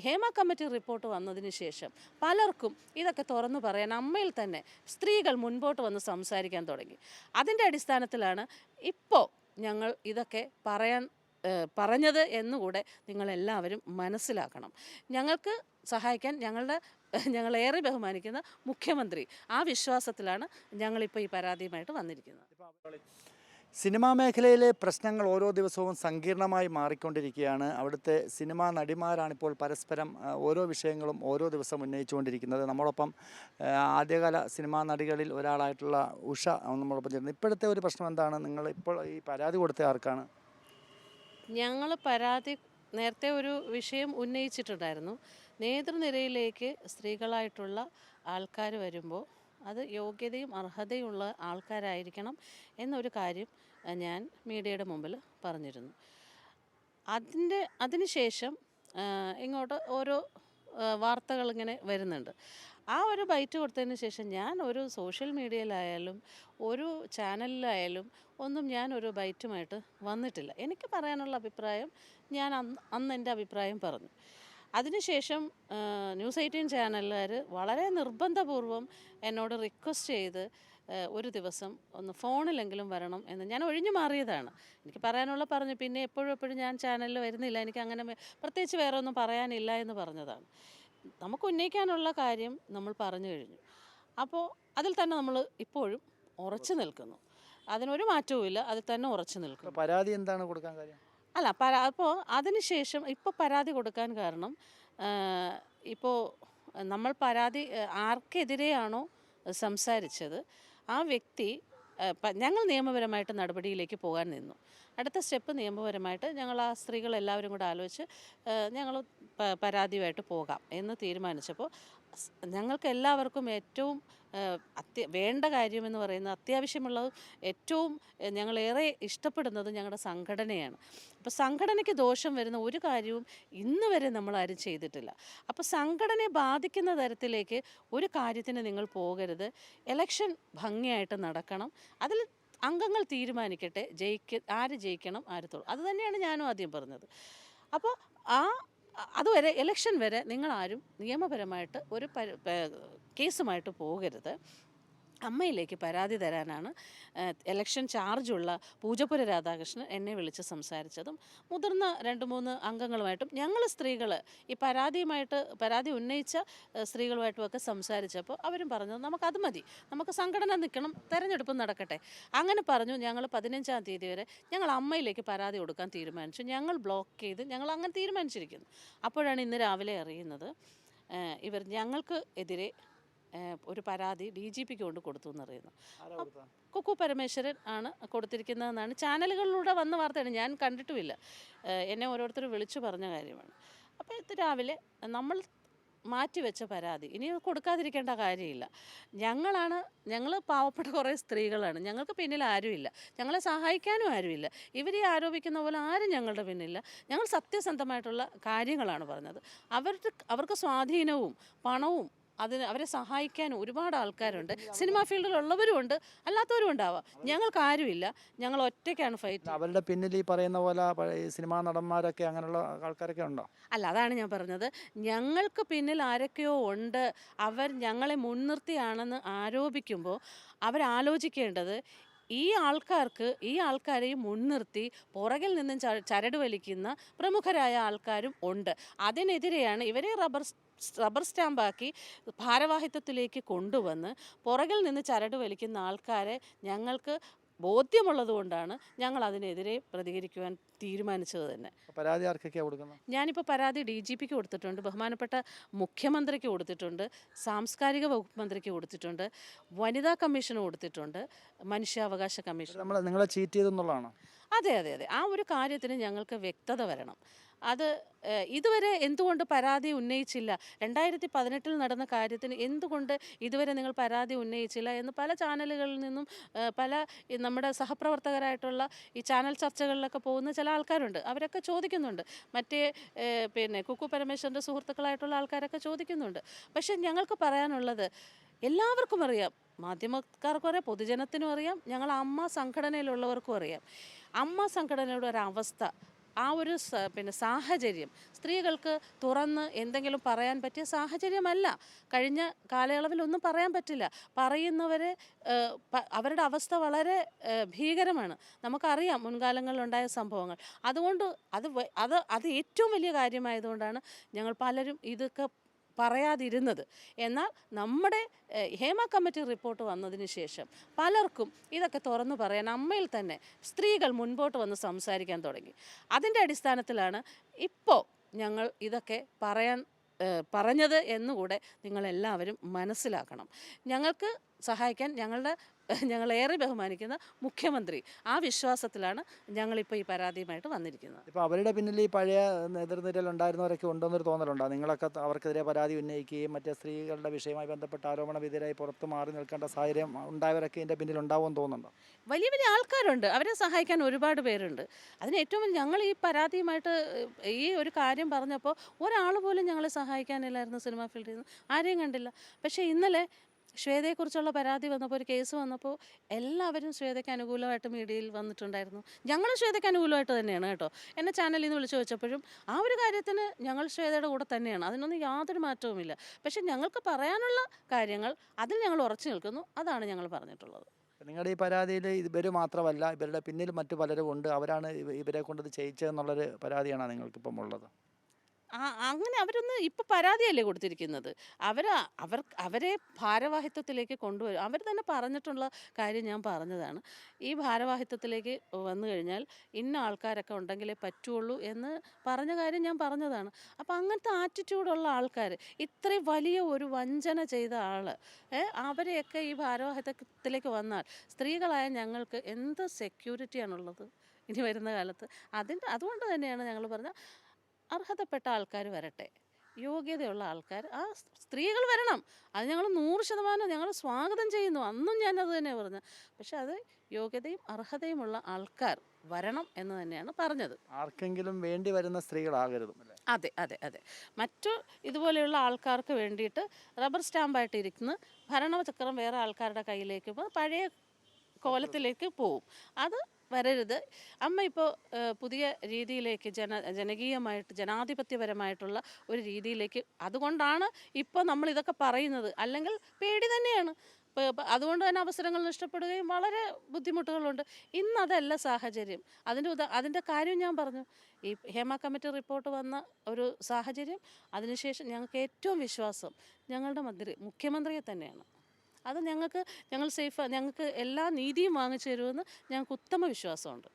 Hema committee report വന്നതിന് ശേഷം പലർക്കും ഇതൊക്കെ തുറന്നു പറയാൻ അമ്മയിൽ തന്നെ സ്ത്രീകൾ മുൻപോട്ട് വന്ന് സംസാരിക്കാൻ തുടങ്ങി. അതിൻ്റെ അടിസ്ഥാനത്തിലാണ് ഇപ്പോൾ ഞങ്ങൾ ഇതൊക്കെ പറഞ്ഞത് എന്നുകൂടെ നിങ്ങളെല്ലാവരും മനസ്സിലാക്കണം. ഞങ്ങൾക്ക് സഹായിക്കാൻ ഞങ്ങളേറെ ബഹുമാനിക്കുന്ന മുഖ്യമന്ത്രി ആ വിശ്വാസത്തിലാണ് ഞങ്ങളിപ്പോൾ ഈ പരാതിയുമായിട്ട് വന്നിരിക്കുന്നത്. സിനിമാ മേഖലയിലെ പ്രശ്നങ്ങൾ ഓരോ ദിവസവും സങ്കീർണമായി മാറിക്കൊണ്ടിരിക്കുകയാണ്. അവിടുത്തെ സിനിമാ നടിമാരാണിപ്പോൾ പരസ്പരം ഓരോ വിഷയങ്ങളും ഓരോ ദിവസം ഉന്നയിച്ചുകൊണ്ടിരിക്കുന്നത്. നമ്മളൊപ്പം ആദ്യകാല സിനിമാ നടികളിൽ ഒരാളായിട്ടുള്ള ഉഷ നമ്മളൊപ്പം ചേർന്ന്. ഇപ്പോഴത്തെ ഒരു പ്രശ്നം എന്താണ്? നിങ്ങൾ ഇപ്പോൾ ഈ പരാതി കൊടുത്ത ആർക്കാണ്? ഞങ്ങൾ നേരത്തെ ഒരു വിഷയം ഉന്നയിച്ചിട്ടുണ്ടായിരുന്നു. നേതൃനിരയിലേക്ക് സ്ത്രീകളായിട്ടുള്ള ആൾക്കാർ വരുമ്പോൾ അത് യോഗ്യതയും അർഹതയുള്ള ആൾക്കാരായിരിക്കണം എന്നൊരു കാര്യം ഞാൻ മീഡിയയുടെ മുമ്പിൽ പറഞ്ഞിരുന്നു. അതിനുശേഷം ഇങ്ങോട്ട് ഓരോ വാർത്തകളിങ്ങനെ വരുന്നുണ്ട്. ആ ഒരു ബൈറ്റ് കൊടുത്തതിന് ശേഷം ഞാൻ ഒരു സോഷ്യൽ മീഡിയയിലായാലും ഒരു ചാനലിലായാലും ഒന്നും ഞാനൊരു ബൈറ്റുമായിട്ട് വന്നിട്ടില്ല. എനിക്ക് പറയാനുള്ള അഭിപ്രായം ഞാൻ അന്ന് എൻ്റെ അഭിപ്രായം പറഞ്ഞു. അതിനുശേഷം ന്യൂസ് 18 ചാനലുകാർ വളരെ നിർബന്ധപൂർവ്വം എന്നോട് റിക്വസ്റ്റ് ചെയ്ത് ഒരു ദിവസം ഒന്ന് ഫോണിലെങ്കിലും വരണം എന്ന് ഞാൻ ഒഴിഞ്ഞു മാറിയതാണ്. എനിക്ക് പറയാനുള്ള പറഞ്ഞു. പിന്നെ എപ്പോഴും ഞാൻ ചാനലിൽ വരുന്നില്ല, എനിക്ക് അങ്ങനെ പ്രത്യേകിച്ച് വേറെ ഒന്നും പറയാനില്ല എന്ന് പറഞ്ഞതാണ്. നമുക്ക് ഉന്നയിക്കാനുള്ള കാര്യം നമ്മൾ പറഞ്ഞു കഴിഞ്ഞു. അപ്പോൾ അതിൽ തന്നെ നമ്മൾ ഇപ്പോഴും ഉറച്ചു നിൽക്കുന്നു. അതിനൊരു മാറ്റവുമില്ല, അതിൽ തന്നെ ഉറച്ചു നിൽക്കുന്നു. പരാതി എന്താണ് കൊടുക്കാൻ കാര്യം? അല്ല, അപ്പോൾ അതിനുശേഷം ഇപ്പോൾ പരാതി കൊടുക്കാൻ കാരണം ഇപ്പോൾ നമ്മൾ പരാതി ആർക്കെതിരെയാണോ സംസാരിച്ചത് ആ വ്യക്തി ഞങ്ങൾ നിയമപരമായിട്ട് നടപടിയിലേക്ക് പോകാൻ നിന്നു. അടുത്ത സ്റ്റെപ്പ് നിയമപരമായിട്ട് ഞങ്ങൾ ആ സ്ത്രീകളെല്ലാവരും കൂടെ ആലോചിച്ച് ഞങ്ങൾ പരാതിയുമായിട്ട് പോകാം എന്ന് തീരുമാനിച്ചപ്പോൾ ഞങ്ങൾക്ക് എല്ലാവർക്കും ഏറ്റവും വേണ്ട കാര്യമെന്ന് പറയുന്നത്, അത്യാവശ്യമുള്ളത്, ഏറ്റവും ഞങ്ങളേറെ ഇഷ്ടപ്പെടുന്നത് ഞങ്ങളുടെ സംഘടനയാണ്. അപ്പോൾ സംഘടനയ്ക്ക് ദോഷം വരുന്ന ഒരു കാര്യവും ഇന്ന് വരെ നമ്മൾ ആരും ചെയ്തിട്ടില്ല. അപ്പോൾ സംഘടനയെ ബാധിക്കുന്ന തരത്തിലേക്ക് ഒരു കാര്യത്തിന് നിങ്ങൾ പോകരുത്. ഇലക്ഷൻ ഭംഗിയായിട്ട് നടക്കണം. അതിൽ അംഗങ്ങൾ തീരുമാനിക്കട്ടെ ആര് ജയിക്കണം, ആര് തോൽക്കണം. അത് തന്നെയാണ് ഞാനും ആദ്യം പറഞ്ഞത്. അപ്പോൾ അതുവരെ ഇലക്ഷൻ വരെ നിങ്ങളാരും നിയമപരമായിട്ട് ഒരു കേസുമായിട്ട് പോകരുത്. അമ്മയിലേക്ക് പരാതി തരാനാണ് ഇലക്ഷൻ ചാർജുള്ള പൂജപ്പുര രാധാകൃഷ്ണൻ എന്നെ വിളിച്ച് സംസാരിച്ചതും മുതിർന്ന 2-3 അംഗങ്ങളുമായിട്ടും ഞങ്ങൾ സ്ത്രീകൾ ഈ പരാതി ഉന്നയിച്ച സ്ത്രീകളുമായിട്ടുമൊക്കെ സംസാരിച്ചപ്പോൾ അവരും പറഞ്ഞത് നമുക്കത് മതി, നമുക്ക് സംഘടന നിൽക്കണം, തെരഞ്ഞെടുപ്പ് നടക്കട്ടെ. അങ്ങനെ പറഞ്ഞു. ഞങ്ങൾ 15-ാം തീയതി വരെ ഞങ്ങൾ അമ്മയിലേക്ക് പരാതി കൊടുക്കാൻ തീരുമാനിച്ചു. ഞങ്ങൾ ബ്ലോക്ക് ചെയ്ത് ഞങ്ങൾ അങ്ങനെ തീരുമാനിച്ചിരിക്കുന്നു. അപ്പോഴാണ് ഇന്ന് രാവിലെ അറിയുന്നത് ഇവർ ഞങ്ങൾക്ക് എതിരെ ഒരു പരാതി DGPക്ക് കൊണ്ട് കൊടുത്തു എന്നറിയുന്നു. കുക്കു പരമേശ്വരൻ ആണ് കൊടുത്തിരിക്കുന്നതെന്നാണ് ചാനലുകളിലൂടെ വന്ന വാർത്തയാണ്. ഞാൻ കണ്ടിട്ടുമില്ല, എന്നെ ഓരോരുത്തർ വിളിച്ചു പറഞ്ഞ കാര്യമാണ്. അപ്പോൾ ഇത് രാവിലെ നമ്മൾ മാറ്റിവെച്ച പരാതി ഇനി കൊടുക്കാതിരിക്കേണ്ട കാര്യമില്ല. ഞങ്ങൾ പാവപ്പെട്ട കുറേ സ്ത്രീകളാണ്. ഞങ്ങൾക്ക് പിന്നിൽ ആരുമില്ല, ഞങ്ങളെ സഹായിക്കാനും ആരുമില്ല. ഇവരെ ആരോപിക്കുന്ന പോലെ ആരും ഞങ്ങളുടെ പിന്നില്ല. ഞങ്ങൾ സത്യസന്ധമായിട്ടുള്ള കാര്യങ്ങളാണ് പറഞ്ഞത്. അവർക്ക് സ്വാധീനവും പണവും അവരെ സഹായിക്കാനും ഒരുപാട് ആൾക്കാരുണ്ട്. സിനിമാ ഫീൽഡിലുള്ളവരും ഉണ്ട്, അല്ലാത്തവരും ഉണ്ടാവാം. ഞങ്ങൾക്ക് ആരുമില്ല, ഞങ്ങൾ ഒറ്റയ്ക്കാണ് ഫൈറ്റ്. അവരുടെ പിന്നിൽ ഈ പറയുന്ന പോലെ സിനിമാ നടന്മാരൊക്കെ അങ്ങനെയുള്ള ആൾക്കാരൊക്കെ ഉണ്ടോ? അല്ല, അതാണ് ഞാൻ പറഞ്ഞത്. ഞങ്ങൾക്ക് പിന്നിൽ ആരൊക്കെയോ ഉണ്ട്, അവർ ഞങ്ങളെ മുൻനിർത്തിയാണെന്ന് ആരോപിക്കുമ്പോൾ അവരാലോചിക്കേണ്ടത് ഈ ആൾക്കാരെയും മുൻനിർത്തി പുറകിൽ നിന്നും ചരട് വലിക്കുന്ന പ്രമുഖരായ ആൾക്കാരും ഉണ്ട്. അതിനെതിരെയാണ് ഇവരെ റബ്ബർ സ്റ്റാമ്പാക്കി ഭാരവാഹിത്വത്തിലേക്ക് കൊണ്ടുവന്ന് പുറകിൽ നിന്ന് ചരട് വലിക്കുന്ന ആൾക്കാരെ ഞങ്ങൾക്ക് ബോധ്യമുള്ളത് കൊണ്ടാണ് ഞങ്ങൾ അതിനെതിരെ പ്രതികരിക്കുവാൻ തീരുമാനിച്ചത് തന്നെ. പരാതി ആർക്കൊക്കെയാണ് കൊടുക്കുന്നത്? ഞാനിപ്പോൾ പരാതി DGPക്ക് കൊടുത്തിട്ടുണ്ട്, ബഹുമാനപ്പെട്ട മുഖ്യമന്ത്രിക്ക് കൊടുത്തിട്ടുണ്ട്, സാംസ്കാരിക വകുപ്പ് മന്ത്രിക്ക് കൊടുത്തിട്ടുണ്ട്, വനിതാ കമ്മീഷന് കൊടുത്തിട്ടുണ്ട്, മനുഷ്യാവകാശ കമ്മീഷൻ. നിങ്ങളെ ചീറ്റ് ചെയ്തെന്നുള്ളതാണോ? അതെ. ആ ഒരു കാര്യത്തിന് ഞങ്ങൾക്ക് വ്യക്തത വരണം. അത് ഇതുവരെ എന്തുകൊണ്ട് പരാതി ഉന്നയിച്ചില്ല, 2018 നടന്ന കാര്യത്തിന് എന്തുകൊണ്ട് ഇതുവരെ നിങ്ങൾ പരാതി ഉന്നയിച്ചില്ല എന്ന് പല ചാനലുകളിൽ നിന്നും പല നമ്മുടെ സഹപ്രവർത്തകരായിട്ടുള്ള ഈ ചാനൽ ചർച്ചകളിലൊക്കെ പോകുന്ന ചില ആൾക്കാരുണ്ട്. അവരൊക്കെ ചോദിക്കുന്നുണ്ട്. മറ്റേ കുക്കു പരമേശ്വരൻ്റെ സുഹൃത്തുക്കളായിട്ടുള്ള ആൾക്കാരൊക്കെ ചോദിക്കുന്നുണ്ട്. പക്ഷെ ഞങ്ങൾക്ക് പറയാനുള്ളത് എല്ലാവർക്കും അറിയാം, മാധ്യമക്കാർക്കും അറിയാം, പൊതുജനത്തിനും അറിയാം, ഞങ്ങൾ അമ്മ സംഘടനയിലുള്ളവർക്കും അറിയാം. അമ്മ സംഘടനയുടെ ഒരവസ്ഥ ആ ഒരു പിന്നെ സാഹചര്യം സ്ത്രീകൾക്ക് തുറന്ന് എന്തെങ്കിലും പറയാൻ പറ്റിയ സാഹചര്യമല്ല. കഴിഞ്ഞ കാലയളവിലൊന്നും പറയാൻ പറ്റില്ല. പറയുന്നവരെ അവരുടെ അവസ്ഥ വളരെ ഭീകരമാണ്. നമുക്കറിയാം മുൻകാലങ്ങളിലുണ്ടായ സംഭവങ്ങൾ. അതുകൊണ്ട് അത് ഏറ്റവും വലിയ കാര്യമായതുകൊണ്ടാണ് ഞങ്ങൾ പലരും ഇതൊക്കെ പറയാതിരുന്നത്. എന്നാൽ നമ്മുടെ ഹേമ കമ്മിറ്റി റിപ്പോർട്ട് വന്നതിന് ശേഷം പലർക്കും ഇതൊക്കെ തുറന്നു പറയാൻ അമ്മയിൽ തന്നെ സ്ത്രീകൾ മുൻപോട്ട് വന്ന് സംസാരിക്കാൻ തുടങ്ങി. അതിൻ്റെ അടിസ്ഥാനത്തിലാണ് ഇപ്പോൾ ഞങ്ങൾ ഇതൊക്കെ പറഞ്ഞത് എന്നുകൂടെ നിങ്ങളെല്ലാവരും മനസ്സിലാക്കണം. ഞങ്ങൾക്ക് സഹായിക്കാൻ ഞങ്ങളേറെ ബഹുമാനിക്കുന്ന മുഖ്യമന്ത്രി ആ വിശ്വാസത്തിലാണ് ഞങ്ങളിപ്പോൾ ഈ പരാതിയുമായിട്ട് വന്നിരിക്കുന്നത്. ഇപ്പോൾ അവരുടെ പിന്നിൽ ഈ പഴയ നേതൃനിരയിൽ ഉണ്ടായിരുന്നവരൊക്കെ ഉണ്ടെന്നൊരു തോന്നലുണ്ടോ? നിങ്ങളൊക്കെ അവർക്കെതിരെ പരാതി ഉന്നയിക്കുകയും മറ്റേ സ്ത്രീകളുടെ വിഷയവുമായി ബന്ധപ്പെട്ട ആരോപണ വിധേയരായി പുറത്ത് മാറി നിൽക്കേണ്ട സാഹചര്യം ഉണ്ടായവരൊക്കെ ഇതിൻ്റെ പിന്നിൽ ഉണ്ടാവുമെന്ന് തോന്നുന്നുണ്ടോ? വലിയ വലിയ ആൾക്കാരുണ്ട്, അവരെ സഹായിക്കാൻ ഒരുപാട് പേരുണ്ട്. അതിന് ഏറ്റവും വലിയ ഞങ്ങൾ ഈ പരാതിയുമായിട്ട് ഈ ഒരു കാര്യം പറഞ്ഞപ്പോൾ ഒരാൾ പോലും ഞങ്ങളെ സഹായിക്കാനില്ലായിരുന്നു. സിനിമാ ഫീൽഡിൽ നിന്ന് ആരെയും കണ്ടില്ല. പക്ഷേ ഇന്നലെ ശ്വേതയെക്കുറിച്ചുള്ള പരാതി വന്നപ്പോൾ, ഒരു കേസ് വന്നപ്പോൾ എല്ലാവരും ശ്വേതയ്ക്ക് അനുകൂലമായിട്ട് മീഡിയയിൽ വന്നിട്ടുണ്ടായിരുന്നു. ഞങ്ങൾ ശ്വേതയ്ക്ക് അനുകൂലമായിട്ട് തന്നെയാണ് കേട്ടോ. എന്നെ ചാനലിൽ നിന്ന് വിളിച്ചു ചോദിച്ചപ്പോഴും ആ ഒരു കാര്യത്തിന് ഞങ്ങൾ ശ്വേതയുടെ കൂടെ തന്നെയാണ്. അതിനൊന്നും യാതൊരു മാറ്റവുമില്ല. പക്ഷേ ഞങ്ങൾക്ക് പറയാനുള്ള കാര്യങ്ങൾ അതിൽ ഞങ്ങൾ ഉറച്ചു നിൽക്കുന്നു. അതാണ് ഞങ്ങൾ പറഞ്ഞിട്ടുള്ളത്. നിങ്ങളുടെ ഈ പരാതിയിൽ ഇവർ മാത്രമല്ല, ഇവരുടെ പിന്നിൽ മറ്റു പലരും ഉണ്ട്, അവരാണ് ഇവരെ കൊണ്ടത് ചെയ്യിച്ചതെന്നുള്ളൊരു പരാതിയാണ് നിങ്ങൾക്കിപ്പം ഉള്ളത്. അങ്ങനെ അവരൊന്ന് ഇപ്പം പരാതിയല്ലേ കൊടുത്തിരിക്കുന്നത്. അവരെ ഭാരവാഹിത്വത്തിലേക്ക് കൊണ്ടുവരും. അവർ തന്നെ പറഞ്ഞിട്ടുള്ള കാര്യം ഞാൻ പറഞ്ഞതാണ്. ഈ ഭാരവാഹിത്വത്തിലേക്ക് വന്നു കഴിഞ്ഞാൽ ഇന്ന ആൾക്കാരൊക്കെ ഉണ്ടെങ്കിലേ പറ്റുള്ളൂ എന്ന് പറഞ്ഞ കാര്യം ഞാൻ പറഞ്ഞതാണ്. അപ്പോൾ അങ്ങനത്തെ ആറ്റിറ്റ്യൂഡുള്ള ആൾക്കാർ, ഇത്രയും വലിയ ഒരു വഞ്ചന ചെയ്ത ആൾ, അവരെയൊക്കെ ഈ ഭാരവാഹിത്വത്തിലേക്ക് വന്നാൽ സ്ത്രീകളായ ഞങ്ങൾക്ക് എന്ത് സെക്യൂരിറ്റിയാണുള്ളത് ഇനി വരുന്ന കാലത്ത്? അതുകൊണ്ട് തന്നെയാണ് ഞങ്ങൾ പറഞ്ഞ അർഹതപ്പെട്ട ആൾക്കാർ വരട്ടെ, യോഗ്യതയുള്ള ആൾക്കാർ, ആ സ്ത്രീകൾ വരണം. അത് ഞങ്ങൾ 100% ഞങ്ങൾ സ്വാഗതം ചെയ്യുന്നു. അന്നും ഞാനത് തന്നെ പറഞ്ഞു. പക്ഷെ അത് യോഗ്യതയും അർഹതയുമുള്ള ആൾക്കാർ വരണം എന്ന് തന്നെയാണ് പറഞ്ഞത്. ആർക്കെങ്കിലും വേണ്ടി വരുന്ന സ്ത്രീകളാകരുത്. അതെ അതെ അതെ. മറ്റു ഇതുപോലെയുള്ള ആൾക്കാർക്ക് വേണ്ടിയിട്ട് റബ്ബർ സ്റ്റാമ്പായിട്ടിരിക്കുന്ന ഭരണചക്രം വേറെ ആൾക്കാരുടെ കയ്യിലേക്ക് പഴയ കോലത്തിലേക്ക് പോവും. അത് വരരുത്. അമ്മ ഇപ്പോൾ പുതിയ രീതിയിലേക്ക് ജനകീയമായിട്ട് ജനാധിപത്യപരമായിട്ടുള്ള ഒരു രീതിയിലേക്ക്, അതുകൊണ്ടാണ് ഇപ്പോൾ നമ്മളിതൊക്കെ പറയുന്നത്. അല്ലെങ്കിൽ പേടി തന്നെയാണ്. അതുകൊണ്ട് തന്നെ അവസരങ്ങൾ നഷ്ടപ്പെടുകയും വളരെ ബുദ്ധിമുട്ടുകളുണ്ട്. ഇന്നതല്ല സാഹചര്യം. അതിൻ്റെ കാര്യം ഞാൻ പറഞ്ഞു. ഈ ഹേമ കമ്മിറ്റി റിപ്പോർട്ട് വന്ന ഒരു സാഹചര്യം, അതിനുശേഷം ഞങ്ങൾക്ക് ഏറ്റവും വിശ്വാസം ഞങ്ങളുടെ മുഖ്യമന്ത്രിയെ തന്നെയാണ്. അത് ഞങ്ങൾക്ക് എല്ലാ നീതിയും വാങ്ങിച്ചു തരുമെന്ന് ഞങ്ങൾക്ക് ഉത്തമ വിശ്വാസമുണ്ട്.